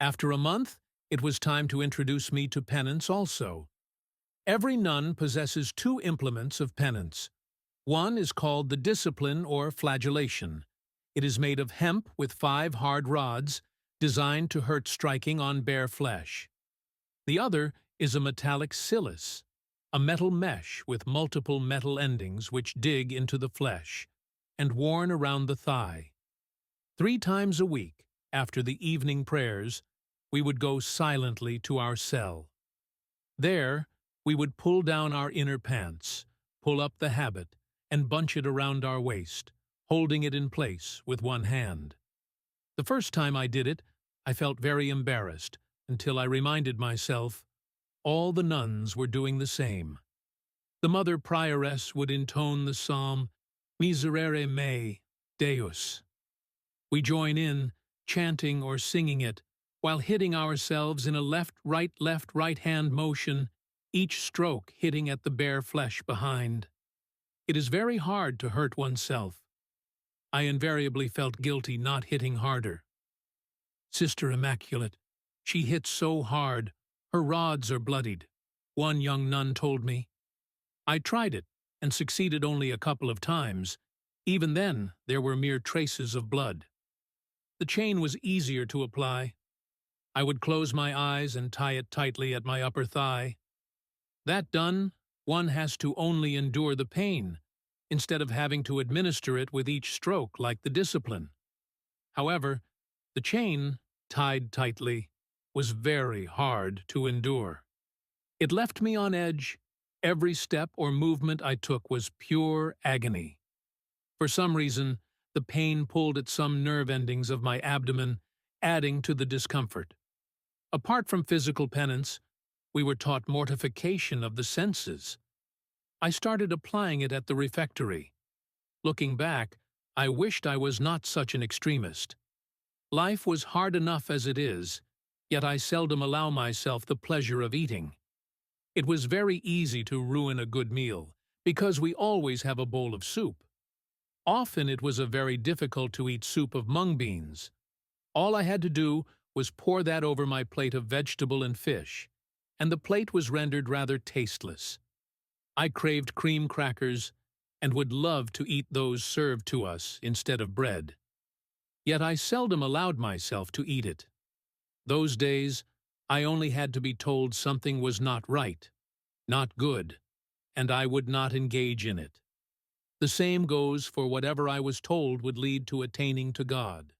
After a month, it was time to introduce me to penance also. Every nun possesses two implements of penance. One is called the discipline or flagellation. It is made of hemp with 5 hard rods, designed to hurt striking on bare flesh. The other is a metallic cilis, a metal mesh with multiple metal endings which dig into the flesh, and worn around the thigh. 3 times a week, after the evening prayers, we would go silently to our cell. There, we would pull down our inner pants, pull up the habit, and bunch it around our waist, holding it in place with one hand. The first time I did it, I felt very embarrassed, until I reminded myself, all the nuns were doing the same. The mother prioress would intone the psalm, Miserere mei, Deus. We join in, chanting or singing it, while hitting ourselves in a left hand motion, each stroke hitting at the bare flesh behind. It is very hard to hurt oneself. I invariably felt guilty not hitting harder. Sister Immaculate, she hits so hard, her rods are bloodied, one young nun told me. I tried it, and succeeded only a couple of times. Even then, there were mere traces of blood. The chain was easier to apply. I would close my eyes and tie it tightly at my upper thigh. That done, one has to only endure the pain, instead of having to administer it with each stroke like the discipline. However, the chain, tied tightly, was very hard to endure. It left me on edge. Every step or movement I took was pure agony. For some reason, the pain pulled at some nerve endings of my abdomen, adding to the discomfort. Apart from physical penance, we were taught mortification of the senses. I started applying it at the refectory. Looking back, I wished I was not such an extremist. Life was hard enough as it is, yet I seldom allow myself the pleasure of eating. It was very easy to ruin a good meal, because we always have a bowl of soup. Often it was very difficult to eat soup of mung beans. All I had to do was pour that over my plate of vegetable and fish, and the plate was rendered rather tasteless. I craved cream crackers, and would love to eat those served to us instead of bread. Yet I seldom allowed myself to eat it. Those days, I only had to be told something was not right, not good, and I would not engage in it. The same goes for whatever I was told would lead to attaining to God.